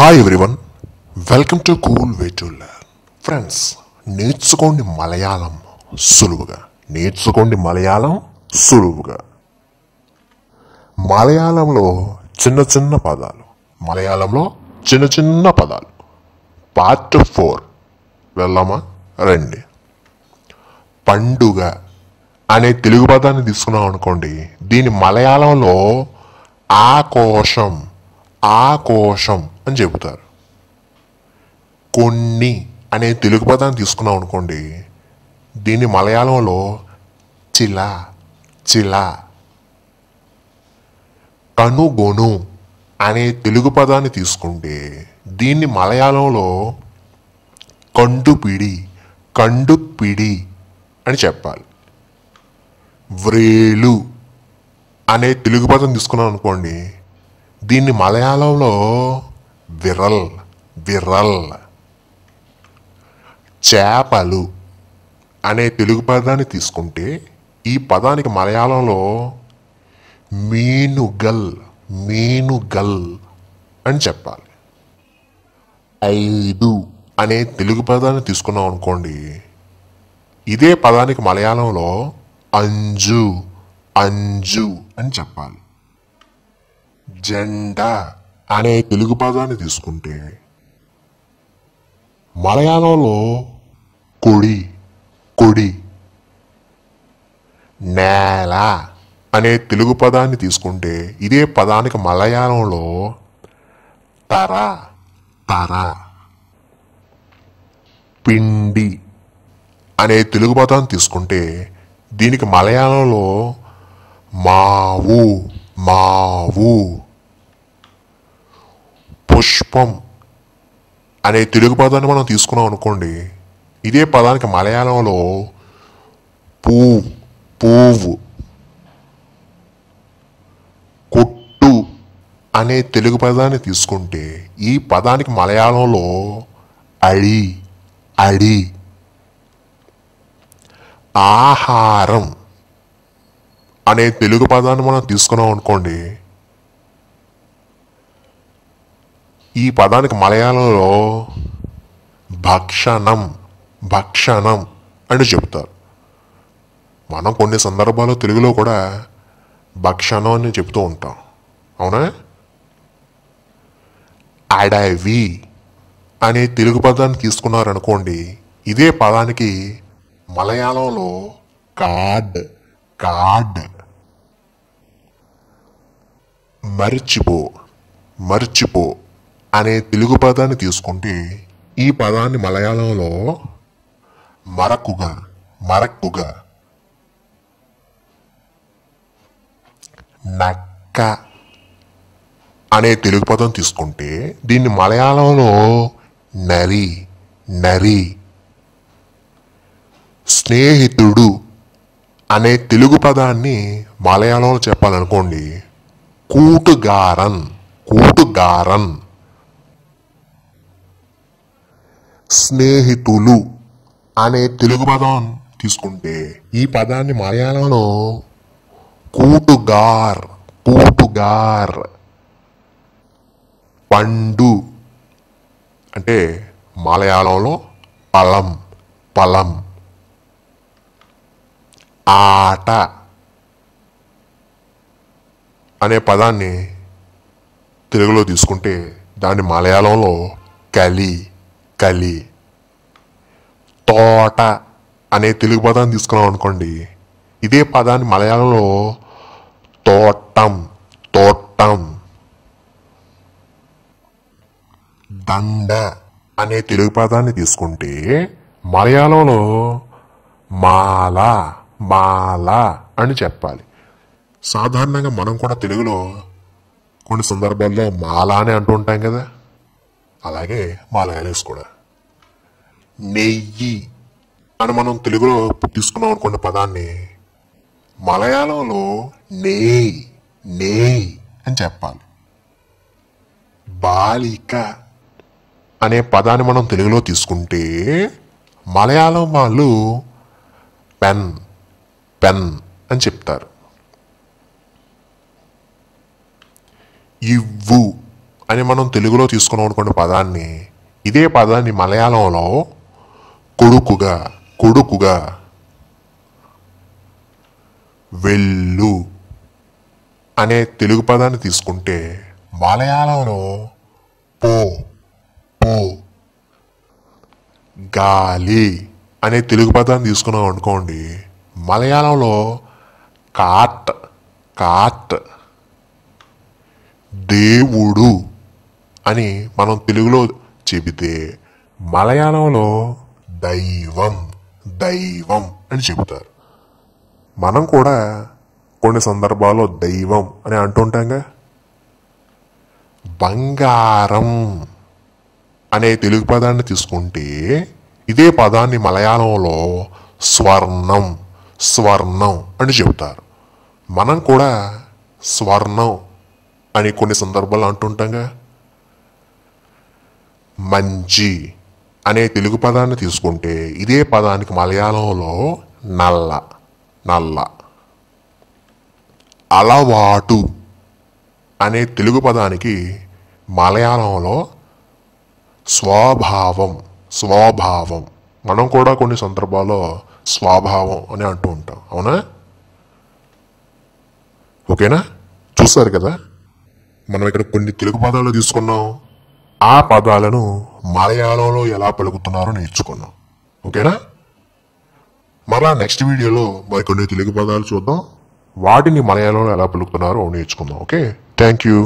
Hi everyone, welcome to cool way to learn. Friends, నేర్చుకోండి మలయాళం సులువుగా. మలయాళంలో చిన్న చిన్న పదాలు. పార్ట్ 4 వెళ్దామా? రండి. పండుగ అనే తెలుగు పదాన్ని తీసుకున్నాం అనుకోండి, దీని మలయాళంలో ఆకోశం అని చెబుతారు. కొన్ని అనే తెలుగు పదాన్ని తీసుకున్నాం అనుకోండి, దీన్ని మలయాళంలో చిల. కనుగొను అనే తెలుగు పదాన్ని తీసుకుంటే దీన్ని మలయాళంలో కండుపిడి అని చెప్పాలి. వ్రేలు అనే తెలుగు పదం తీసుకున్నాం అనుకోండి, దీన్ని మలయాళంలో విరల్. చేపలు అనే తెలుగు పదాన్ని తీసుకుంటే ఈ పదానికి మలయాళంలో మీనుగల్ అని చెప్పాలి. 5 అనే తెలుగు పదాన్ని తీసుకున్నాం అనుకోండి, ఇదే పదానికి మలయాళంలో అంజు అని చెప్పాలి. జెండా అనే తెలుగు పదాన్ని తీసుకుంటే మలయాళంలో కొడి. నేల అనే తెలుగు పదాన్ని తీసుకుంటే ఇదే పదానికి మలయాళంలో తర. పిండి అనే తెలుగు పదాన్ని తీసుకుంటే దీనికి మలయాళంలో మావు. పుష్పం అనే తెలుగు పదాన్ని మనం తీసుకున్నాం అనుకోండి, ఇదే పదానికి మలయాళంలో పువ్వు. కొట్టు అనే తెలుగు పదాన్ని తీసుకుంటే ఈ పదానికి మలయాళంలో అడి. ఆహారం అనే తెలుగు పదాన్ని మనం తీసుకున్నాం అనుకోండి, ఈ పదానికి మలయాళంలో భక్షణం అని చెప్తారు. మనం కొన్ని సందర్భాల్లో తెలుగులో కూడా భక్షణం అని చెప్తూ ఉంటాం, అవునా? అడవి అనే తెలుగు పదాన్ని తీసుకున్నారనుకోండి, ఇదే పదానికి మలయాళంలో కార్డ్. మర్చిపో అనే తెలుగు పదాన్ని తీసుకుంటే ఈ పదాన్ని మలయాళంలో మరక్కుగా. నక్క అనే తెలుగు పదం తీసుకుంటే దీన్ని మలయాళంలో నరి. స్నేహితుడు అనే తెలుగు పదాన్ని మలయాళంలో చెప్పాలనుకోండి, కూటుగారన్. స్నేహితులు అనే తెలుగు పదం తీసుకుంటే ఈ పదాన్ని మలయాళంలో కూటుగార్. పండు అంటే మలయాళంలో పలం. ఆట అనే పదాన్ని తెలుగులో తీసుకుంటే దాన్ని మలయాళంలో కలి. తోట అనే తెలుగు పదాన్ని తీసుకున్నాం అనుకోండి, ఇదే పదాన్ని మలయాళంలో తోటం. దండ అనే తెలుగు పదాన్ని తీసుకుంటే మలయాళంలో మాల అని చెప్పాలి. సాధారణంగా మనం కూడా తెలుగులో కొన్ని సందర్భాల్లో మాల అని అంటూ ఉంటాం కదా, అలాగే మలయాళీస్ కూడా నెయ్యి అని మనం తెలుగులో తీసుకున్నాం అనుకున్న పదాన్ని మలయాళంలో నెయ్యి అని చెప్పాలి. బాలిక అనే పదాన్ని మనం తెలుగులో తీసుకుంటే మలయాళం వాళ్ళు పెన్ అని చెప్తారు. ఇవ్వు అనే అని మనం తెలుగులో తీసుకున్నాం అనుకోండి పదాన్ని, ఇదే పదాన్ని మలయాళంలో కొడుకుగా కొడుకుగా వెళ్ళు అనే తెలుగు పదాన్ని తీసుకుంటే మలయాళంలో పో పో. గాలి అనే తెలుగు పదాన్ని తీసుకున్నాం అనుకోండి, మలయాళంలో కాట్ కాట్. దేవుడు అని మనం తెలుగులో చెబితే మలయాళంలో దైవం దైవం అని చెబుతారు. మనం కూడా కొన్ని సందర్భాల్లో దైవం అని అంటుంటాంగా. బంగారం అనే తెలుగు పదాన్ని తీసుకుంటే ఇదే పదాన్ని మలయాళంలో స్వర్ణం స్వర్ణం అని చెబుతారు. మనం కూడా స్వర్ణం అని కొన్ని సందర్భాలు అంటుంటాంగా. మంచి అనే తెలుగు పదాన్ని తీసుకుంటే ఇదే పదానికి మలయాళంలో నల్ల నల్ల. అలవాటు అనే తెలుగు పదానికి మలయాళంలో స్వభావం స్వభావం. మనం కూడా కొన్ని సందర్భాల్లో స్వభావం అని అంటూ ఉంటాం, అవునా? ఓకేనా? చూస్తారు కదా, మనం ఇక్కడ కొన్ని తెలుగు పదాలు తీసుకున్నాం, ఆ పదాలను మలయాళంలో ఎలా పలుకుతున్నారో నేర్చుకున్నాం. ఓకేనా? మరలా నెక్స్ట్ వీడియోలో మరికొన్ని తెలుగు పదాలు చూద్దాం, వాటిని మలయాళంలో ఎలా పలుకుతున్నారో నేర్చుకుందాం. Okay, thank you.